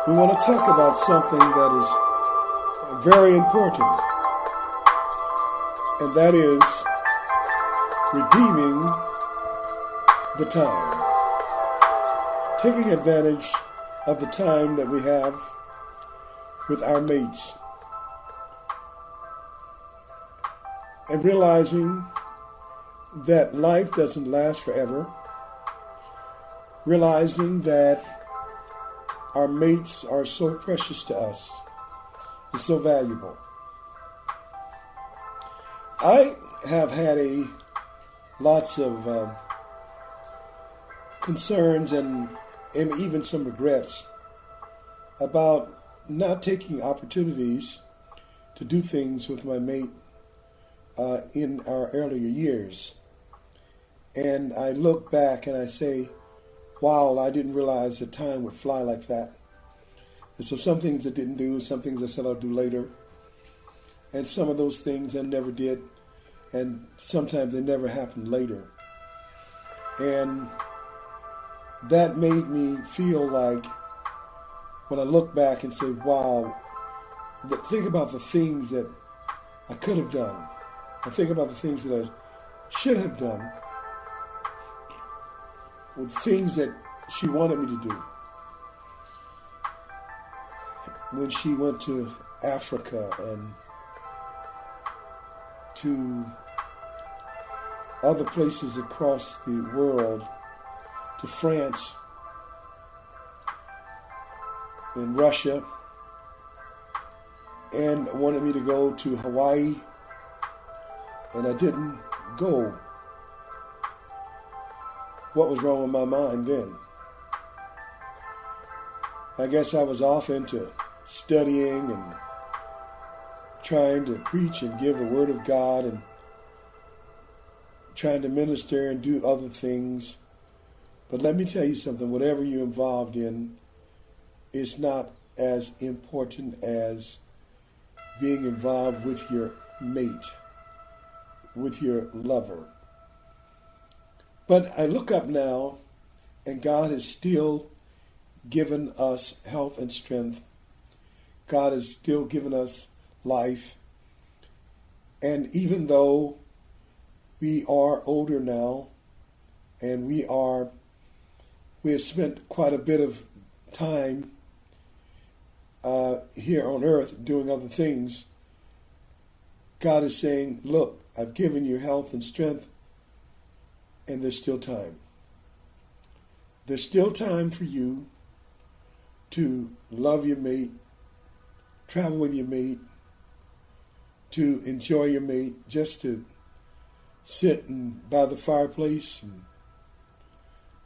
we want to talk about something that is very important, and that is redeeming the time. Taking advantage of the time that we have with our mates and realizing that life doesn't last forever, realizing that our mates are so precious to us and so valuable. I have had lots of concerns and even some regrets about not taking opportunities to do things with my mate in our earlier years. And I look back and I say, wow, I didn't realize that time would fly like that. And so some things I didn't do, some things I said I'll do later. And some of those things I never did. And sometimes they never happened later. And that made me feel like, when I look back and say, wow, think about the things that I could have done. I think about the things that I should have done, with things that she wanted me to do. When she went to Africa and to other places across the world, to France and Russia, and wanted me to go to Hawaii, and I didn't go. What was wrong with my mind then? I guess I was off into studying and trying to preach and give the Word of God and trying to minister and do other things. But let me tell you something, whatever you're involved in is not as important as being involved with your mate, with your lover. But I look up now, and God has still given us health and strength. God has still given us life. And even though we are older now, and we have spent quite a bit of time here on earth doing other things, God is saying, look, I've given you health and strength, and there's still time. There's still time for you to love your mate, travel with your mate, to enjoy your mate, just to sit by the fireplace and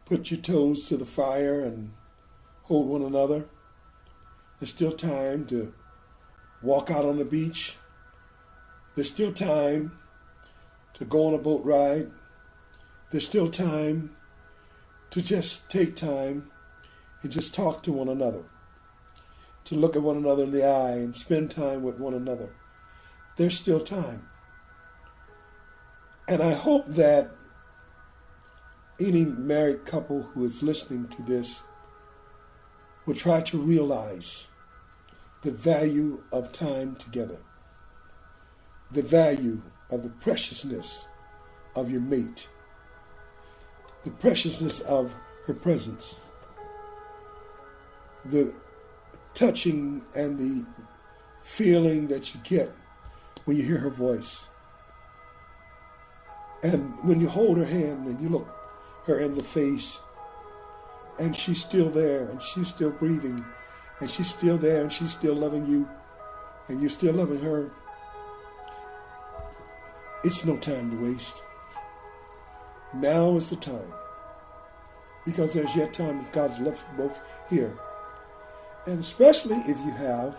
put your toes to the fire and hold one another. There's still time to walk out on the beach. There's still time to go on a boat ride. There's still time to just take time and just talk to one another, to look at one another in the eye and spend time with one another. There's still time. And I hope that any married couple who is listening to this will try to realize the value of time together, the value of the preciousness of your mate, the preciousness of her presence, the touching and the feeling that you get when you hear her voice. And when you hold her hand and you look her in the face, and she's still there, and she's still breathing, and she's still there, and she's still loving you, and you're still loving her, it's no time to waste. Now is the time, because there's yet time if God's left you both here. And especially if you have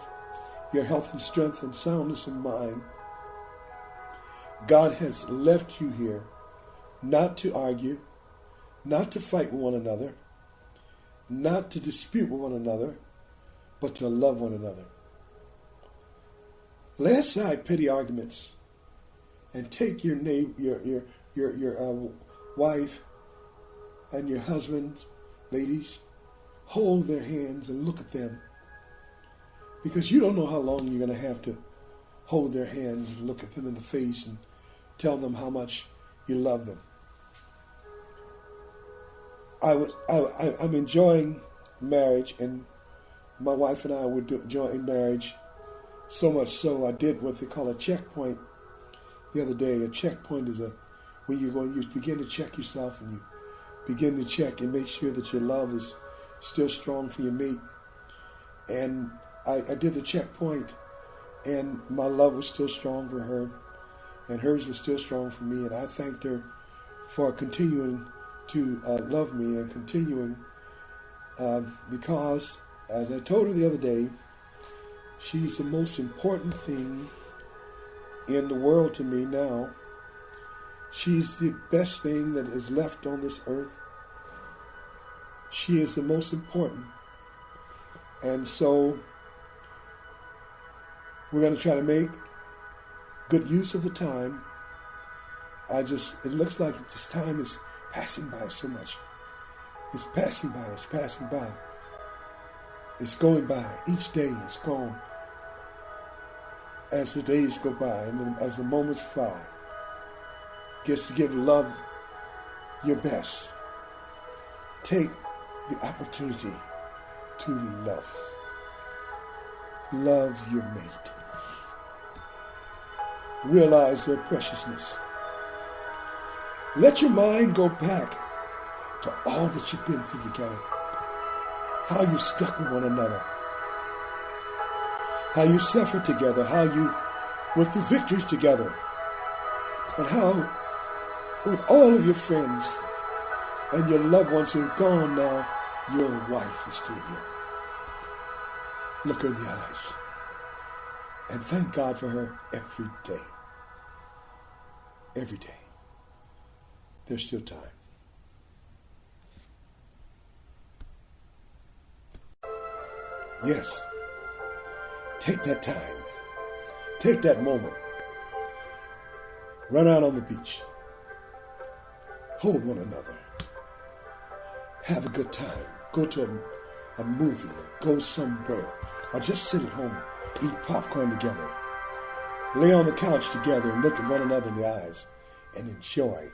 your health and strength and soundness of mind, God has left you here not to argue, not to fight with one another, not to dispute with one another, but to love one another. Lay aside petty arguments and take your wife and your husband, ladies, hold their hands and look at them because you don't know how long you're going to have to hold their hand and look at them in the face and tell them how much you love them. I'm enjoying marriage, and my wife and I were enjoying marriage so much so I did what they call a checkpoint the other day. A checkpoint is when you begin to check yourself, and you begin to check and make sure that your love is still strong for your mate. And I did the checkpoint, and my love was still strong for her, and hers was still strong for me. And I thanked her for continuing to love me and continuing because, as I told her the other day, she's the most important thing in the world to me now. She's the best thing that is left on this earth. She is the most important. And so we're going to try to make good use of the time. It looks like this time is passing by so much. It's passing by, it's passing by. It's going by. Each day is gone as the days go by and as the moments fly. Gets to give love your best. Take the opportunity to love. Love your mate. Realize their preciousness. Let your mind go back to all that you've been through together. How you stuck with one another. How you suffered together. How you went through victories together. And how with all of your friends and your loved ones who are gone now, your wife is still here. Look her in the eyes and thank God for her every day. Every day. There's still time. Yes. Take that time. Take that moment. Run out on the beach. Hold one another. Have a good time. Go to a movie or go somewhere. Or just sit at home and eat popcorn together. Lay on the couch together and look at one another in the eyes and enjoy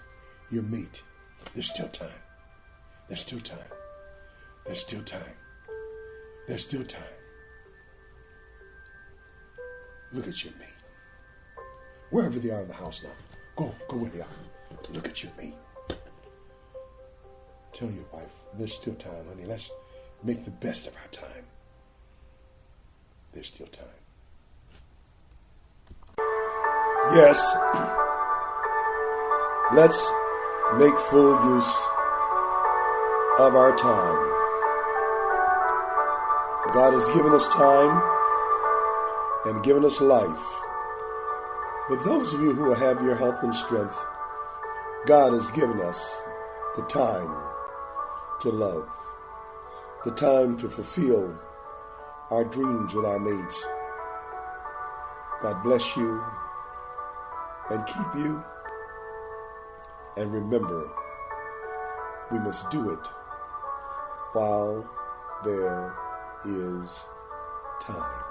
your mate. There's still time. There's still time. There's still time. There's still time. Look at your mate. Wherever they are in the house now. Go where they are. Look at your mate. Tell your wife, there's still time, honey. Let's make the best of our time. There's still time. Yes. Let's make full use of our time. God has given us time and given us life. But those of you who have your health and strength, God has given us the time to love, the time to fulfill our dreams with our mates. God bless you and keep you. And remember, we must do it while there is time.